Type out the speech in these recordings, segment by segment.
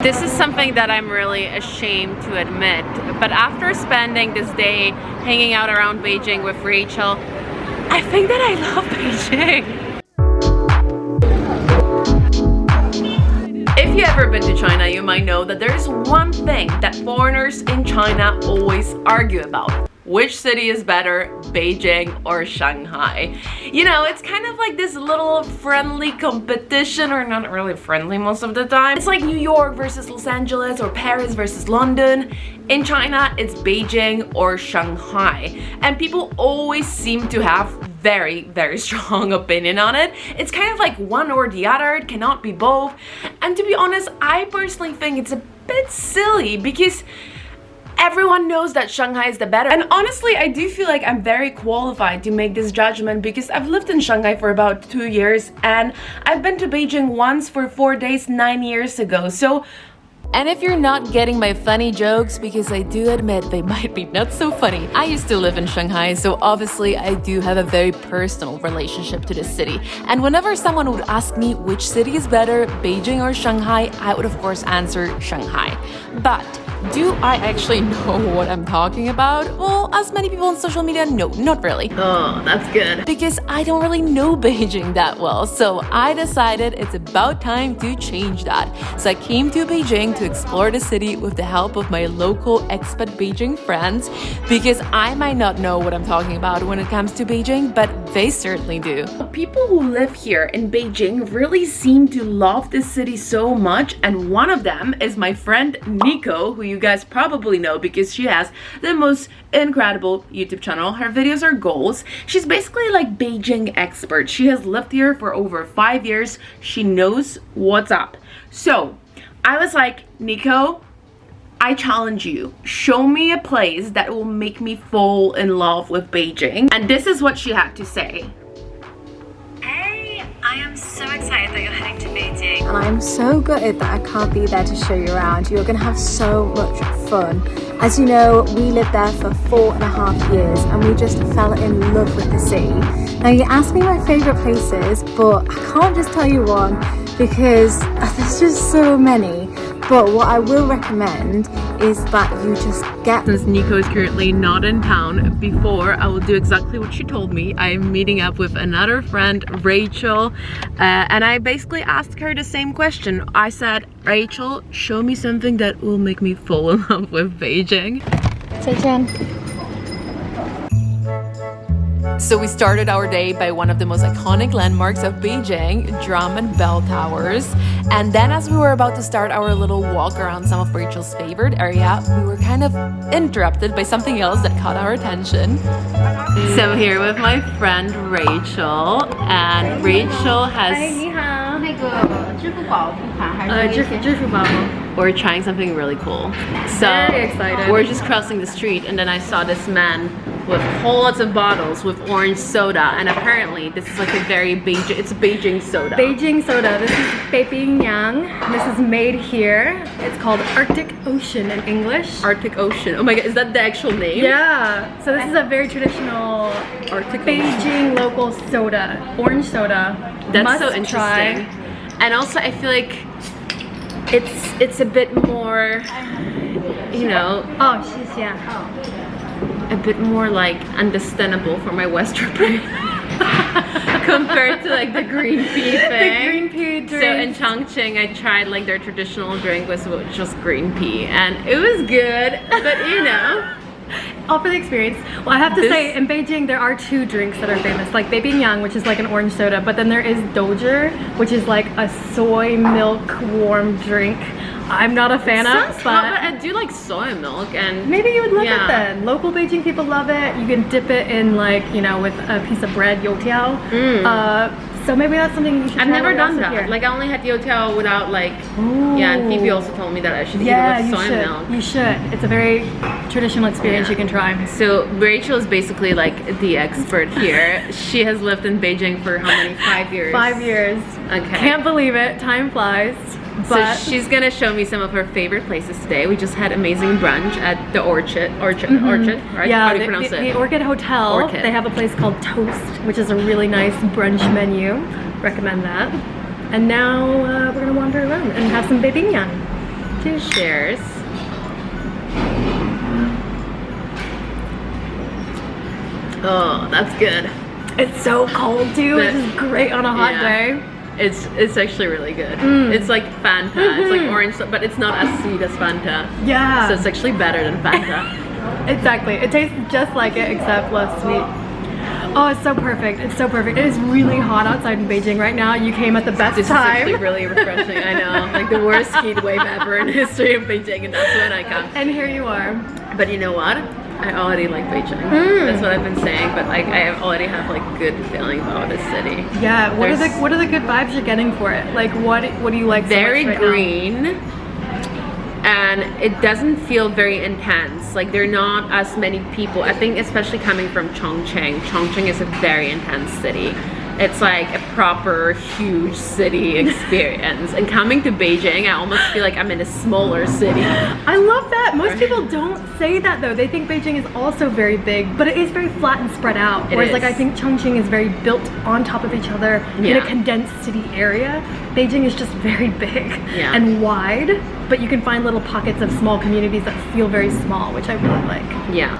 This is something that I'm really ashamed to admit, but after spending this day hanging out around Beijing with Rachel, I think that I love Beijing. If you've ever been to China, you might know that there's one thing that foreigners in China always argue about. Which city is better, Beijing or Shanghai? You know, it's kind of like this little friendly competition, or not really friendly most of the time. It's like New York versus Los Angeles or Paris versus London. In China, it's Beijing or Shanghai. And people always seem to have very strong opinion on it. It's kind of like one or the other, it cannot be both. And to be honest, I personally think it's a bit silly because everyone knows that Shanghai is the better. And honestly, I do feel like I'm very qualified to make this judgment because I've lived in Shanghai for about 2 years and I've been to Beijing once for 4 days 9 years ago. So, and if you're not getting my funny jokes, because I do admit they might be not so funny, I used to live in Shanghai, so obviously I do have a very personal relationship to this city. And whenever someone would ask me which city is better, Beijing or Shanghai, I would of course answer Shanghai. But do I actually know what I'm talking about? Well, as many people on social media, no, not really. Oh, that's good. Because I don't really know Beijing that well, so I decided it's about time to change that. So I came to Beijing to explore the city with the help of my local expat Beijing friends, because I might not know what I'm talking about when it comes to Beijing, but they certainly do. People who live here in Beijing really seem to love this city so much, and one of them is my friend Nico, who you guys probably know because she has the most incredible YouTube channel. Her videos are goals. She's basically like Beijing expert. She has lived here for over 5 years. She knows what's up. So I was like, Nico, I challenge you. Show me a place that will make me fall in love with Beijing. And this is what she had to say. Hey, I am so excited that you're heading to Beijing. And I'm so gutted that I can't be there to show you around. You're gonna have so much fun. As you know, we lived there for 4.5 years and we just fell in love with the city. Now you asked me my favorite places, but I can't just tell you one because there's just so many. But what I will recommend is that you just get... Since Nico is currently not in town, before I will do exactly what she told me. I'm meeting up with another friend, Rachel, and I basically asked her the same question. I said, Rachel, show me something that will make me fall in love with Beijing. 再见. So we started our day by one of the most iconic landmarks of Beijing, Drum and Bell Towers. And then as we were about to start our little walk around some of Rachel's favorite area, we were kind of interrupted by something else that caught our attention. So I'm here with my friend Rachel, and Rachel has... We're trying something really cool. So Very excited. We're just crossing the street and then I saw this man with whole lots of bottles with orange soda, and apparently this is like a very Beijing, it's Beijing soda. Beijing soda. This is Beibingyang. This is made here. It's called Arctic Ocean in English. Arctic Ocean. Oh my god, is that the actual name? Yeah. So this is a very traditional Arctic Beijing local soda. Orange soda. That's Must so interesting. Try. And also I feel like it's a bit more, you know, Oh, she's yeah. a bit more like understandable for my Western brain compared to like the green pea thing. The green pea drink. So in Chongqing I tried like their traditional drink which was green pea, and it was good, but you know, all for the experience. Well, I have to say, in Beijing there are 2 drinks that are famous, like Beibingyang, which is like an orange soda, but then there is Doja, which is like a soy milk warm drink. I'm not a fan of, but I do like soy milk, and maybe you would love it then. Local Beijing people love it. You can dip it in like, you know, with a piece of bread, youtiao. So maybe that's something you should try. I've never done that. Here. Like I only had youtiao without like, yeah, and Phoebe also told me that I should eat it with soy milk. You should. It's a very traditional experience you can try. So Rachel is basically like the expert here. She has lived in Beijing for how many? 5 years? 5 years. Okay. Can't believe it. Time flies. But so she's gonna show me some of her favorite places today. We just had amazing brunch at the Orchid, right? Yeah, How do you pronounce it? The Orchid Hotel. Orchid. They have a place called Toast, which is a really nice brunch menu. Recommend that. And now we're gonna wander around and have some Beibingyang. Cheers. Cheers. Oh, that's good. It's so cold too, which is great on a hot day. It's actually really good. It's like Fanta. It's like orange, but it's not as sweet as Fanta. Yeah. So it's actually better than Fanta. Exactly. It tastes just like it, except less sweet. Oh, it's so perfect. It's so perfect. It is really hot outside in Beijing right now. You came at the best This time. is actually really refreshing. I know. Like the worst heat wave ever in the history of Beijing, and that's when I come. And here you are. But you know what? I already like Beijing. That's what I've been saying, but like I already have like good feeling about this city. Yeah, what are the good vibes you're getting for it? Like what do you like so very much right green now? And it doesn't feel very intense. Like there are not as many people. I think especially coming from Chongqing. Chongqing is a very intense city. It's like a proper huge city experience. And coming to Beijing, I almost feel like I'm in a smaller city. I love that. Most people don't say that though. They think Beijing is also very big, but it is very flat and spread out. Whereas like I think Chongqing is very built on top of each other in a condensed city area. Beijing is just very big and wide, but you can find little pockets of small communities that feel very small, which I really like. Yeah.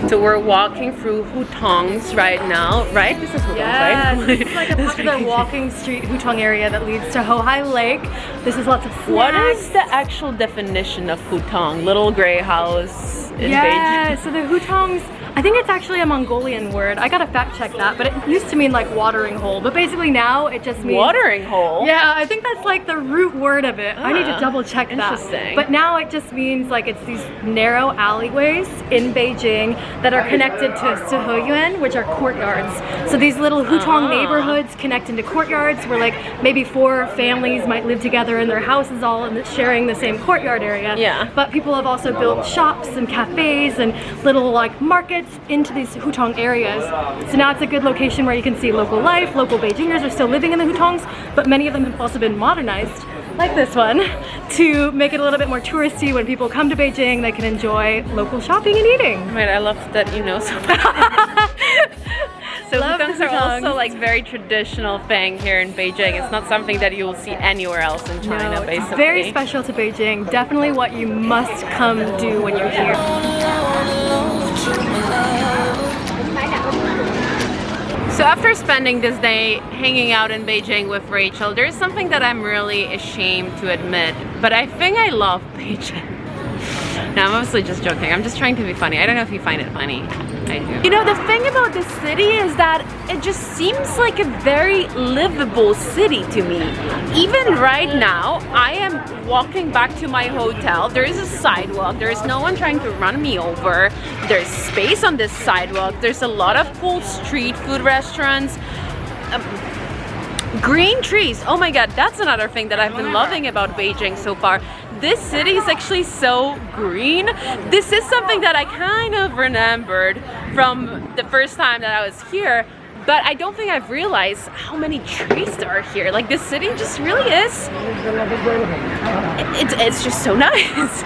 So we're walking through Hutongs right now, right? This is Hutong, Yes, right? this is like a popular walking street, Hutong area that leads to Houhai Lake. This is lots of snacks. What is the actual definition of Hutong? Little gray house in Beijing? Yeah, so the Hutongs, I think it's actually a Mongolian word. I gotta fact check that, but it used to mean like watering hole. But basically now it just means... Watering hole? Yeah, I think that's like the root word of it. I need to double check that. Interesting. But now it just means like it's these narrow alleyways in Beijing that are connected to Siheyuan, which are courtyards. So these little Hutong neighborhoods connect into courtyards where like maybe 4 families might live together in their houses all sharing the same courtyard area. Yeah. But people have also built shops and cafes and little like markets into these Hutong areas. So now it's a good location where you can see local life. Local Beijingers are still living in the Hutongs, but many of them have also been modernized, like this one, to make it a little bit more touristy. When people come to Beijing, they can enjoy local shopping and eating. Right, I love that you know so much. So Hutongs are also like very traditional thing here in Beijing. It's not something that you will see anywhere else in China, basically. It's very special to Beijing. Definitely what you must come do when you're here. So after spending this day hanging out in Beijing with Rachel, there's something that I'm really ashamed to admit, but I think I love Beijing. No, I'm mostly just joking. I'm just trying to be funny. I don't know if you find it funny. I do. You know, the thing about this city is that it just seems like a very livable city to me. Even right now, I am walking back to my hotel. There is a sidewalk. There is no one trying to run me over. There's space on this sidewalk. There's a lot of cool street food restaurants. Green trees. Oh my god, that's another thing that I've been loving about Beijing so far. This city is actually so green. This is something that I kind of remembered from the first time that I was here, but I don't think I've realized how many trees there are here. Like this city just really is, it's just so nice.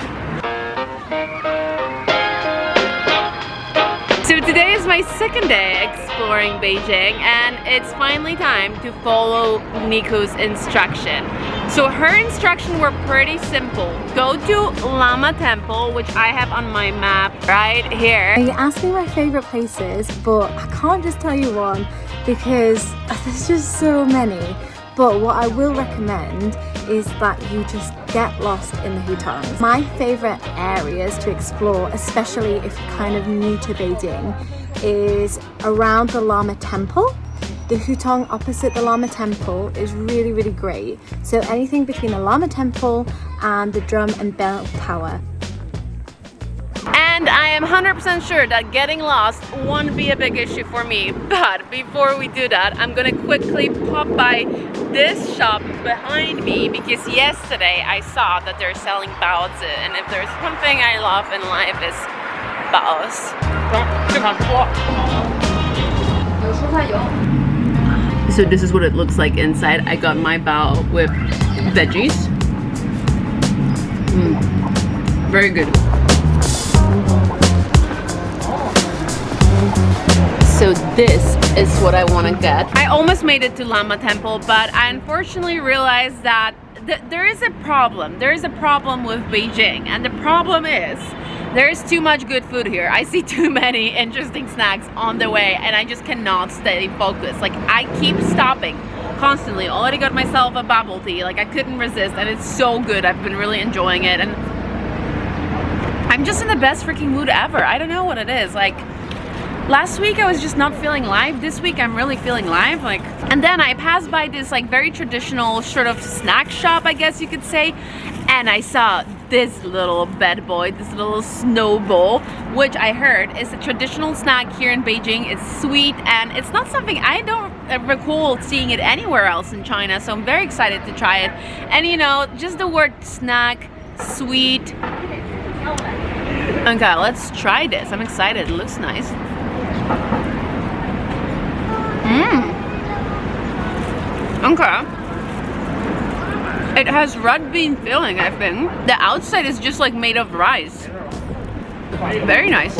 So today is my second day exploring Beijing, and it's finally time to follow Nico's instruction. So her instructions were pretty simple. Go to Lama Temple, which I have on my map right here. You asked me my favorite places, but I can't just tell you one because there's just so many. But what I will recommend is that you just get lost in the Hutongs. My favorite areas to explore, especially if you're kind of new to Beijing, is around the Lama Temple. The Hutong opposite the Lama Temple is really, really great. So anything between the Lama Temple and the Drum and Bell Tower. And I am 100% sure that getting lost won't be a big issue for me. But before we do that, I'm gonna quickly pop by this shop behind me because yesterday I saw that they're selling baozi, and if there's one thing I love in life is baozi. So this is what it looks like inside. I got my bao with veggies. Very good. So this is what I want to get. I almost made it to Lama Temple, but I unfortunately realized that there is a problem. There is a problem with Beijing, and the problem is there is too much good food here. I see too many interesting snacks on the way, and I just cannot stay focused. Like, I keep stopping constantly. Already got myself a bubble tea. Like, I couldn't resist, and it's so good. I've been really enjoying it, and I'm just in the best freaking mood ever. I don't know what it is. Like, last week I was just not feeling live. This week I'm really feeling live. Like, and then I passed by this like very traditional sort of snack shop, I guess you could say, and I saw this little bad boy, this little snowball, which I heard is a traditional snack here in Beijing. It's sweet, and it's not something I don't recall seeing it anywhere else in China, so I'm very excited to try it. And you know, just the word snack, sweet. Okay, let's try this. I'm excited. It looks nice. Okay. It has red bean filling, I think. The outside is just like made of rice. Very nice.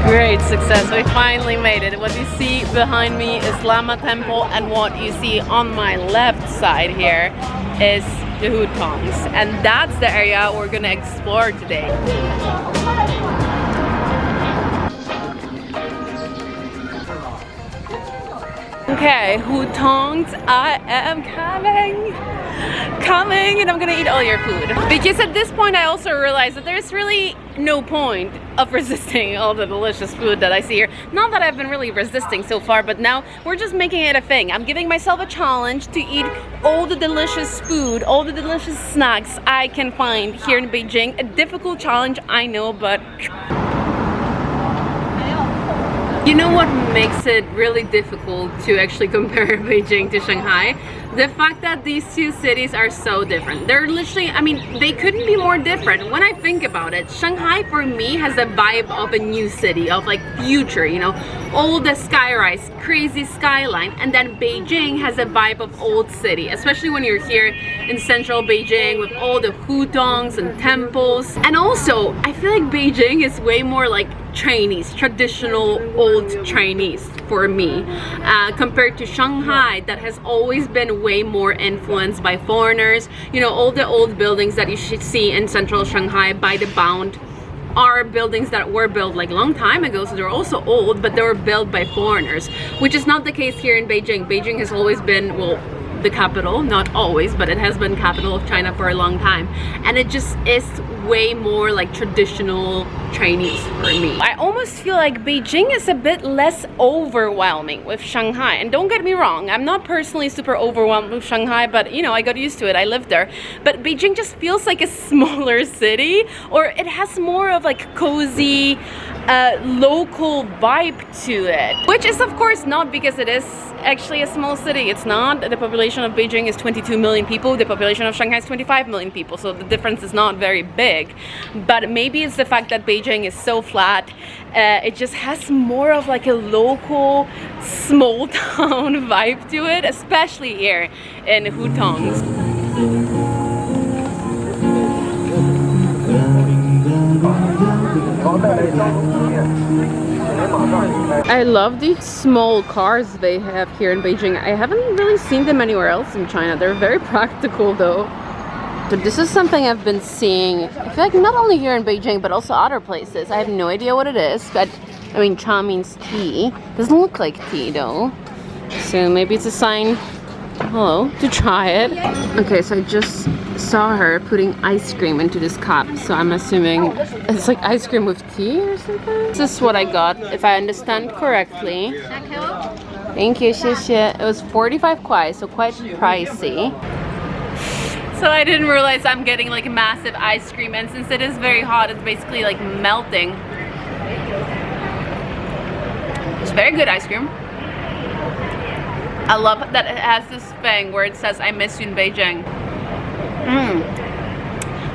Great success. We finally made it. What you see behind me is Lama Temple, and what you see on my left side here is the Hutongs. And that's the area we're gonna explore today. Okay, Hutongs, I am coming, and I'm gonna eat all your food. Because at this point I also realized that there's really no point of resisting all the delicious food that I see here. Not that I've been really resisting so far, but now we're just making it a thing. I'm giving myself a challenge to eat all the delicious food, all the delicious snacks I can find here in Beijing. A difficult challenge, I know, but you know what makes it really difficult to actually compare Beijing to Shanghai? The fact that these two cities are so different. They're literally, I mean, they couldn't be more different. When I think about it, Shanghai for me has a vibe of a new city, of like future, you know, all the skyrise, crazy skyline, and then Beijing has a vibe of old city, especially when you're here in central Beijing with all the hutongs and temples. And also, I feel like Beijing is way more like Chinese, traditional old Chinese for me, compared to Shanghai that has always been way more influenced by foreigners. You know, all the old buildings that you should see in central Shanghai by the Bound are buildings that were built like a long time ago, so they're also old, but they were built by foreigners, which is not the case here in Beijing. Beijing has always been, well, the capital, not always, but it has been capital of China for a long time, and it just is way more like traditional Chinese for me. I almost feel like Beijing is a bit less overwhelming with Shanghai, and don't get me wrong, I'm not personally super overwhelmed with Shanghai, but you know, I got used to it, I lived there. But Beijing just feels like a smaller city, or it has more of like cozy local vibe to it, which is of course not because it is actually a small city. It's not. The population of Beijing is 22 million people. The population of Shanghai is 25 million people. So the difference is not very big. But maybe it's the fact that Beijing is so flat. It just has more of like a local small town vibe to it, especially here in Hutongs. I love these small cars they have here in Beijing. I haven't really seen them anywhere else in China. They're very practical though. But this is something I've been seeing, I feel like not only here in Beijing, but also other places. I have no idea what it is, but I mean, cha means tea. Doesn't look like tea though. So maybe it's a sign, hello, to try it. Okay, so I just saw her putting ice cream into this cup, so I'm assuming it's like ice cream with tea or something. This is what I got, if I understand correctly. Thank you, 谢谢. It was 45 kwai, so quite pricey. So I didn't realize I'm getting like a massive ice cream, and since it is very hot, it's basically like melting. It's very good ice cream. I love that it has this thing where it says, I miss you in Beijing.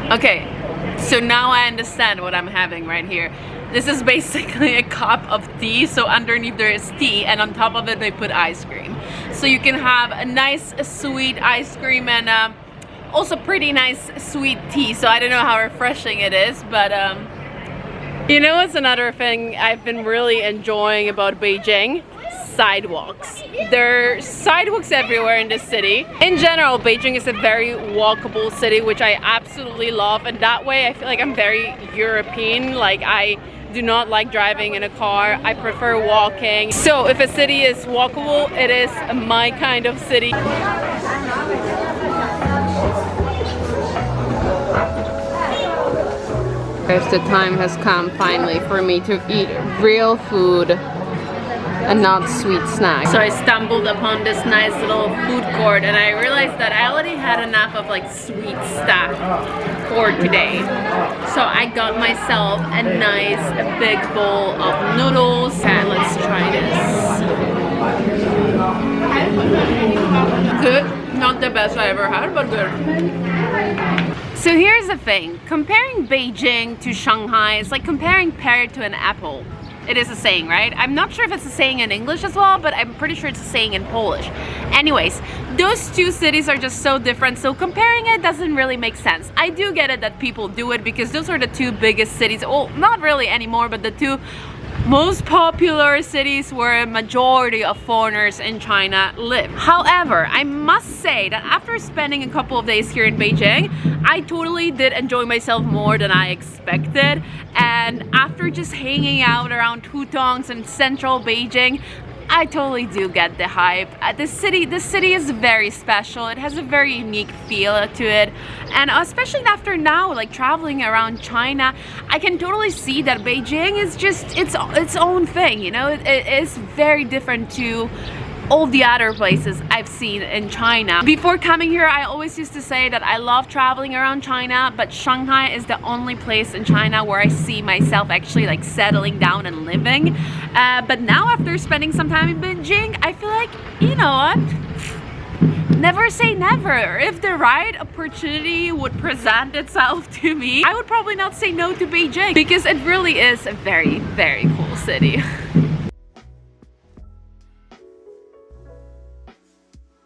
Okay, so now I understand what I'm having right here. This is basically a cup of tea, so underneath there is tea, and on top of it they put ice cream. So you can have a nice sweet ice cream and also pretty nice sweet tea. So I don't know how refreshing it is, but You know what's another thing I've been really enjoying about Beijing? Sidewalks. There are sidewalks everywhere in the city. In general, Beijing is a very walkable city, which I absolutely love, and that way I feel like I'm very European. Like, I do not like driving in a car. I prefer walking. So if a city is walkable, it is my kind of city. The time has come finally for me to eat real food and not sweet snacks. So I stumbled upon this nice little food court and I realized that I already had enough of like sweet stuff for today. So I got myself a nice big bowl of noodles. And let's try this. Good. Not the best I ever had, but good. So here's the thing. Comparing Beijing to Shanghai is like comparing pear to an apple. It is a saying, right? I'm not sure if it's a saying in English as well, but I'm pretty sure it's a saying in Polish. Anyways, those two cities are just so different, so comparing it doesn't really make sense. I do get it that people do it because those are the two biggest cities. Well, not really anymore, but the two most popular cities where a majority of foreigners in China live. However, I must say that after spending a couple of days here in Beijing, I totally did enjoy myself more than I expected. And after just hanging out around Hutong and central Beijing, I totally do get the hype. The city is very special. It has a very unique feel to it, and especially after now, like traveling around China, I can totally see that Beijing is just its own thing. You know, it is very different to all the other places I've seen in China. Before coming here, I always used to say that I love traveling around China, but Shanghai is the only place in China where I see myself actually like settling down and living. But now after spending some time in Beijing, I feel like, you know what? Never say never. If the right opportunity would present itself to me, I would probably not say no to Beijing because it really is a very, very cool city.